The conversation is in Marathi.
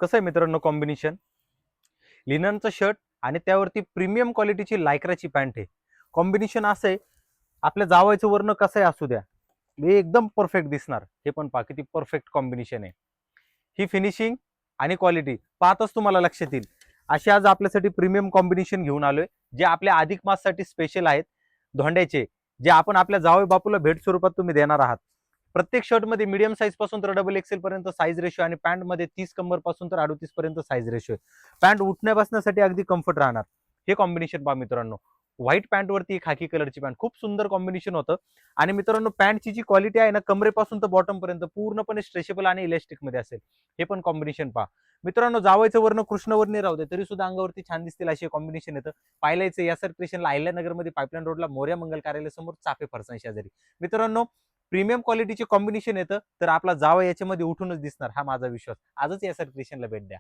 कसं आहे मित्रांनो कॉम्बिनेशन लिननचं शर्ट आणि त्यावरती प्रीमियम क्वालिटीची लायक्राची पॅन्ट आहे. कॉम्बिनेशन असं आहे, आपल्या जावयाचं वर्ण कसंही असू द्या, हे एकदम परफेक्ट दिसणार. हे पण पहा किती परफेक्ट कॉम्बिनेशन आहे. ही फिनिशिंग आणि क्वालिटी पाहताच तुम्हाला लक्षात येईल. असे आज आपल्यासाठी प्रीमियम कॉम्बिनेशन घेऊन आलोय, जे आपल्या अधिक माससाठी स्पेशल आहेत. धोंड्याचे जे आपण आपल्या जावई बापूला भेट स्वरूपात तुम्ही देणार आहात. प्रत्येक शर्टमध्ये मीडियम साईज पासून तर डबल एक्सेल पर्यंत साईज रेशो आणि पॅन्ट मध्ये 30 कंबर पासून तर 38 पर्यंत साईज रेशो आहे. पॅन्ट उठण्या बसण्यासाठी अगदी कम्फर्ट राहणार. हे कॉम्बिनेशन पहा मित्रांनो. व्हाईट पॅन्ट वरती खाकी कलरची पॅन्ट खूप सुंदर कॉम्बिनेशन होतं. आणि मित्रांनो पॅन्टची जी क्वालिटी आहे ना, कमरेपासून तर बॉटम पर्यंत पूर्णपणे स्ट्रेचेबल आणि इलास्टिक मध्ये असेल. हे पण कॉम्बिनेशन पहा मित्रांनो. जावयाचं वर्ण कृष्णवर्णी राहू दे तरी सुद्धा अंगावरती छान दिसतील असे कॉम्बिनेशन येतं. पाहिलायचं या क्रिएशनला अहिल्यानगर मध्ये पाईपलाईन रोडला मोर्या मंगल कार्यालयासमोर चाफे फरसाण शेजारी. मित्रांनो प्रीमियम क्वालिटीचे कॉम्बिनेशन येतं तर आपला जावं याच्यामध्ये उठूनच दिसणार, हा माझा विश्वास. आजच या क्रिएशनला भेट द्या.